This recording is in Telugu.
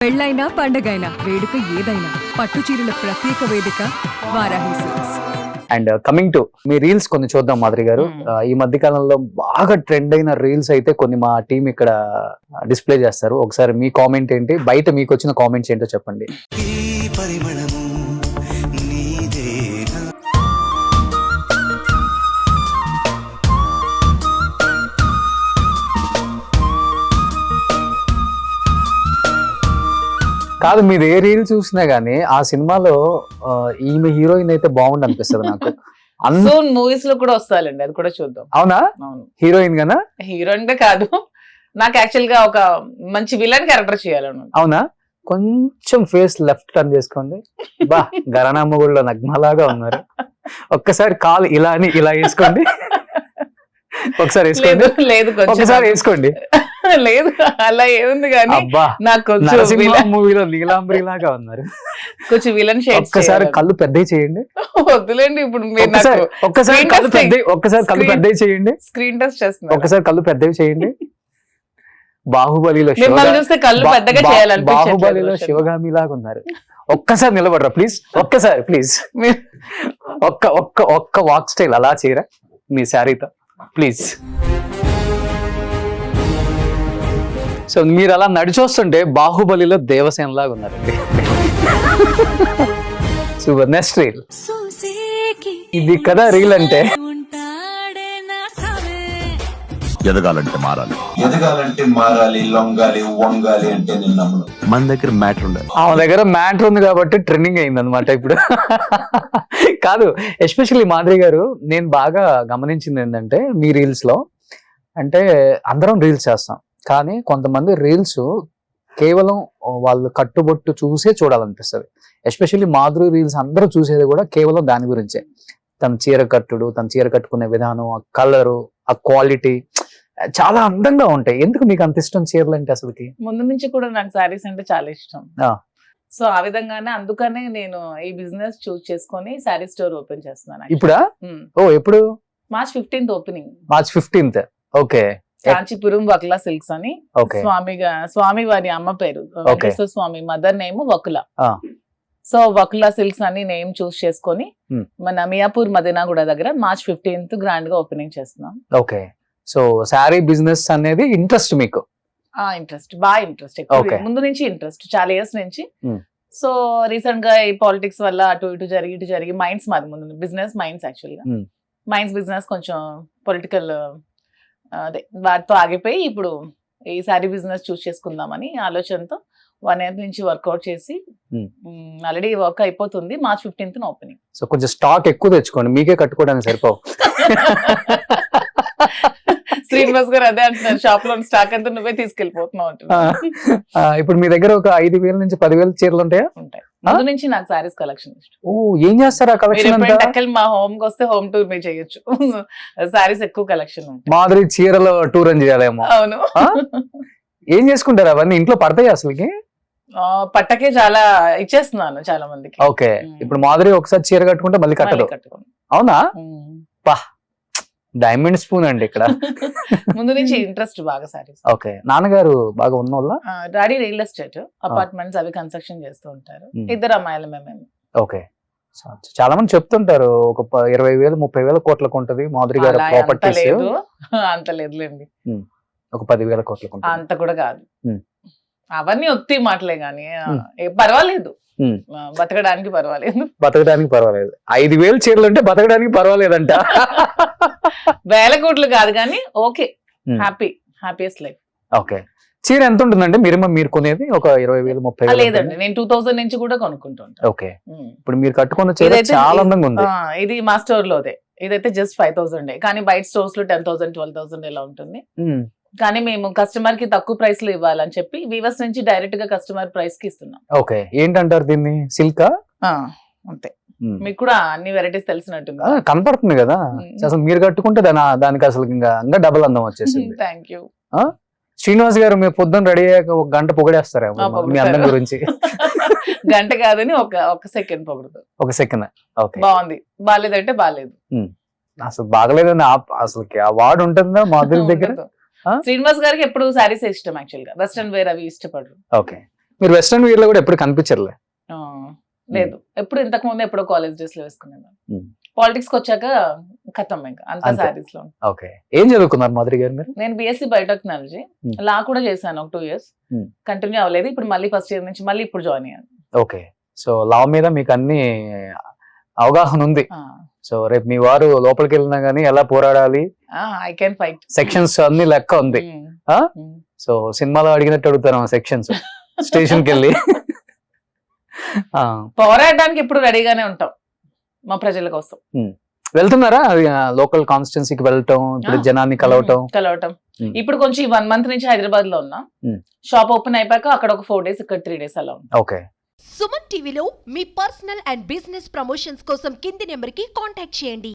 పెళ్ళైనా పండగైనా వేడుక ఏదైనా పట్టు చీరల ప్రత్యేక వేదిక Varahi silks. And coming to me reels కొన్ని చూద్దాం మాధురి గారు. ఈ మధ్య కాలంలో బాగా ట్రెండ్ అయిన రీల్స్ అయితే కొన్ని మా టీం ఇక్కడ డిస్ప్లే చేస్తారు. ఒకసారి మీ కామెంట్ ఏంటి, బయట మీకు వచ్చిన కామెంట్స్ ఏంటో చెప్పండి. కాదు, మీరు ఏ రీల్ చూసినా గానీ ఆ సినిమాలో ఈమె హీరోయిన్ అయితే బాగుంది అనిపిస్తుంది నాకు. మూవీస్ లో కూడా వస్తాయండి, అది కూడా చూద్దాం. అవునా? హీరోయిన్ గానా? హీరోయిన్ గా కాదు, నాకు యాక్చువల్ గా ఒక మంచి విలన్ క్యారెక్టర్ చేయాలను. అవునా? కొంచెం ఫేస్ లెఫ్ట్ టర్న్ చేసుకోండి. బా గరణమ్మ గుడిలో నగ్మలాగా ఉన్నారు. ఒక్కసారి కాలు ఇలా అని ఇలా వేసుకోండి. ఒకసారి వేసుకోండి. లేదు, ఒకసారి వేసుకోండి. లేదు అలా ఏముంది కానీ నాకు మూవీలో నీలాంబరి లాగా ఉన్నారు. కొంచెం విలన్ షేడ్. ఒక్కసారి కళ్ళు పెద్దవి చేయండి. వద్దులేండి, ఇప్పుడు ఒక్కసారి కళ్ళు పెద్దవి చేయండి. స్క్రీన్ టెస్ట్ చేస్తున్నారు. ఒక్కసారి కళ్ళు పెద్దవి చేయండి. బాహుబలిలో బాహుబలిలో శివగామి లాగా ఉన్నారు. ఒక్కసారి నిలబడరా ప్లీజ్, ఒక్కసారి ప్లీజ్. ఒక్క వాక్ స్టైల్ అలా చేయరా మీ శారీతో ప్లీజ్. సో మీరు అలా నడిచొస్తుంటే బాహుబలిలో దేవసేన లాగా ఉన్నారండి. సూపర్. నెక్స్ట్ రీల్ ఇది కదా రీల్ అంటే. ఎదగాలంటే మారాలి, లొంగాలి, వంగాలి అంటే మన దగ్గర మ్యాటర్ ఉండదు. ఆమె దగ్గర మ్యాటర్ ఉంది కాబట్టి ట్రెండింగ్ అయింది అనమాట ఇప్పుడు. కాదు, ఎస్పెషల్లీ మాధురి గారు, నేను బాగా గమనించింది ఏంటంటే మీ రీల్స్ లో, అంటే అందరం రీల్స్ చేస్తాం కానీ కొంతమంది రీల్స్ కేవలం వాళ్ళు కట్టుబొట్టు చూసే చూడాలనిపిస్తుంది. ఎస్పెషల్లీ మాధురి రీల్స్ అందరూ చూసేది కూడా కేవలం దాని గురించే. తన చీర కట్టుడు, తన చీర కట్టుకునే విధానం, ఆ కలరు, ఆ క్వాలిటీ చాలా అందంగా ఉంటాయి. ఎందుకు మీకు అంత ఇష్టం చీరలు అంటే? అసలుకి ముందు నుంచి కూడా నాకు శారీస్ అంటే చాలా ఇష్టం. సో ఆ విధంగానే అందుకనే నేను ఈ బిజినెస్ చూస్ చేసుకొని శారీ స్టోర్ ఓపెన్ చేస్తున్నాను. ఇప్పుడా? ఓ ఎప్పుడు? March 15th opening. March 15th. Okay. Kanchipuram Vakula silks అని స్వామి వారి అమ్మ పేరు Venkateswara Swamy, mother name Vakula. So Vakula silks అని నేమ్ చూస్ చేసుకొని మన మియాపూర్ మదీనాగూడ దగ్గర మార్చ్ 15th గ్రాండ్ గా ఓపెనింగ్ చేస్తున్నాం. ఓకే. సో శారీ బిజినెస్ అనేది ఇంట్రెస్ట్ మీకు? ఇంట్రెస్ట్, బాగా ఇంట్రెస్ట్, ముందు నుంచి ఇంట్రెస్ట్, చాలా ఇయర్స్ నుంచి. సో రీసెంట్ గా ఈ పాలిటిక్స్ వల్ల అటు ఇటు జరిగి మైండ్స్ మాది ముందు బిజినెస్ మైండ్స్, యాక్చువల్ గా మైండ్స్ బిజినెస్ కొంచెం పొలిటికల్ అదే వాటితో ఆగిపోయి ఇప్పుడు ఈ శారీ బిజినెస్ చూస్ చేసుకుందామని ఆలోచనతో 1 year నుంచి వర్కౌట్ చేసి ఆల్రెడీ వర్క్ అయిపోతుంది. March 15th opening. సో కొంచెం స్టాక్ ఎక్కువ తెచ్చుకోండి, మీకే కట్టుకోవడానికి సరిపోవు. శ్రీనివాస్ గారు అదే అంటున్నారు, షాప్ లో స్టాక్ అంతా నువ్వే తీసుకెళ్లిపోతున్నావు అంటున్నారు. ఇప్పుడు మీ దగ్గర ఒక 5,000 నుంచి 10,000 చీరలు ఉంటాయా? ఉంటాయి. ముందు నుంచి నాకు శారీస్ కలెక్షన్ ఇష్టం. ఓ, ఏం చేస్తారా కలెక్షన్? మా హోమ్ కి వస్తే హోమ్ టూర్ మీరు చేయొచ్చు. శారీస్ ఎక్కువ కలెక్షన్ ఉంటాయి. మాదిరి చీరలో టూర్ అని చేయాలేమో. అవును. ఏం చేసుకుంటారు అవన్నీ? ఇంట్లో పడతాయి అసలుకి? పట్టకే చాలా ఇచ్చేస్తున్నాను చాలా మందికి. ఓకే. ఇప్పుడు మాదిరి ఒకసారి చీర కట్టుకుంటే మళ్ళీ కట్టదు. అవునా? పా, డైమండ్ స్పూన్ అండి ఇక్కడ. ముందు నుంచి ఇంట్రెస్ట్ బాగా సారీస్. ఓకే. నాన్నగారు బాగా ఉన్నోళ్ళ? డాడీ రియల్ ఎస్టేట్, అపార్ట్మెంట్స్ అవి కన్స్ట్రక్షన్ చేస్తూ ఉంటారు. 2 అమ్మాయిలు మేము. ఓకే. చాలా మంది చెప్తుంటారు ఒక 20,000 30,000 కోట్లకు ఉంటది మాధురి గారు ప్రాపర్టీస్. అంత లేదులేండి, ఒక 10,000 కోట్లకు. అంత కూడా కాదు, అవన్నీ ఒత్తి మాటలే గానీ పర్వాలేదు, బతకడానికి పర్వాలేదు. 5,000 చీరలు అంటే బతకడానికి పర్వాలేదంట. 1,000 కోట్లు కాదు కానీ ఓకే, హ్యాపీయెస్ట్ లైఫ్. ఓకే. చీర ఎంత ఉంటుందంటే మీరు కొనేది? ఒక 20,000 30,000? లేదండి, నేను 2000 నుంచి కూడా కొనుక్కుంటాను. ఓకే. ఇప్పుడు మీరు కట్టుకున్న చీర చాలా అందంగా ఉంది. ఇది మా స్టోర్ లోదే. ఇదైతే జస్ట్ 5,000, కానీ బయట స్టోర్స్ లో 10,000 12,000 ఇలా ఉంటుంది. కానీ మేము కస్టమర్ కి తక్కువ ప్రైస్ లో ఇవ్వాలని చెప్పి వీవర్స్ నుంచి డైరెక్ట్ గా కస్టమర్ ప్రైస్ కి ఇస్తున్నాం. ఓకే. ఏంటంటారు దీన్ని? సిల్కా? అంతే. మీకు కూడా అన్ని వెరైటీస్ తెలిసినట్టుంది, కనపడుతుంది కదా. అసలు మీరు కట్టుకుంటే దానికి అసలు ఇంకా డబుల్ అందం వచ్చేసింది. Thank you. శ్రీనివాస్ గారు మీరు పొద్దున్న రెడీ అయ్యాక 1 గంట పొగిడేస్తారా మీ అందం గురించి? గంట కాదని ఒక సెకండ్ పొగడతారు. 1 సెకండ్. ఓకే. బాగుంది, బాగాలేదంటే బాగాలేదు. అసలు బాగలేదని అసలు అవార్డు ఉంటుందా మాధురి దగ్గర? శ్రీనివాస్ గారికి ఎప్పుడు శారీస్ ఇష్టం, యాక్చువల్ గా వెస్టర్న్ వేర్ అవి ఇష్టపడరు. ఓకే. మీరు వెస్ట్రన్ వేర్ లో కూడా ఎప్పుడు కనిపించరులే. లేదు, ఎప్పుడు ఇంతకు ముందు ఎప్పుడో కాలేజ్ డేస్ లో వేసుకున్నాను. Hmm. పాలిటిక్స్ కి వచ్చాక ఖతం ఇంకా అంతా అంతే. సారీస్ లో. ఓకే, ఏం చదువుకున్నారు మాధురి గారు మీరు? నేను బిఎస్సి బయోటెక్నాలజీ, లా కూడా చేశాను ఒక 2 years, కంటిన్యూ అవ్వలేదు. ఇప్పుడు మళ్ళీ ఫస్ట్ ఇయర్ నుంచి మళ్ళీ ఇప్పుడు జాయిన్ అయ్యాను. ఓకే, సో లా మీద మీకు అన్ని అవగాహన ఉంది. సో రేపు మీ వారు లోపలికి వెళ్ళినా గానీ ఎలా పోరాడాలి, ఐ కెన్ ఫైట్, సెక్షన్స్ అన్ని లెక్క ఉంది. సో సినిమాలో అడిగినట్టు అడుగుతారు సెక్షన్స్ స్టేషన్ కి వెళ్ళి. పోరాడడానికి ఇప్పుడు రెడీగానే ఉంటాం మా ప్రజల కోసం. వెళ్తున్నారా లోకల్ కాన్స్టిట్యున్సీకి వెళ్ళటం, ఇప్పుడు జనాన్ని కలవటం? ఇప్పుడు కొంచెం 1 month నుంచి హైదరాబాద్ లో ఉన్నా. షాప్ ఓపెన్ అయిపోయాక అక్కడ ఒక 4 days, ఇక్కడ 3 days అలా ఉంది. ఓకే. సుమన్ టీవీలో మీ పర్సనల్ అండ్ బిజినెస్ ప్రమోషన్స్ కోసం కింది నెంబర్కి కాంటాక్ట్ చేయండి.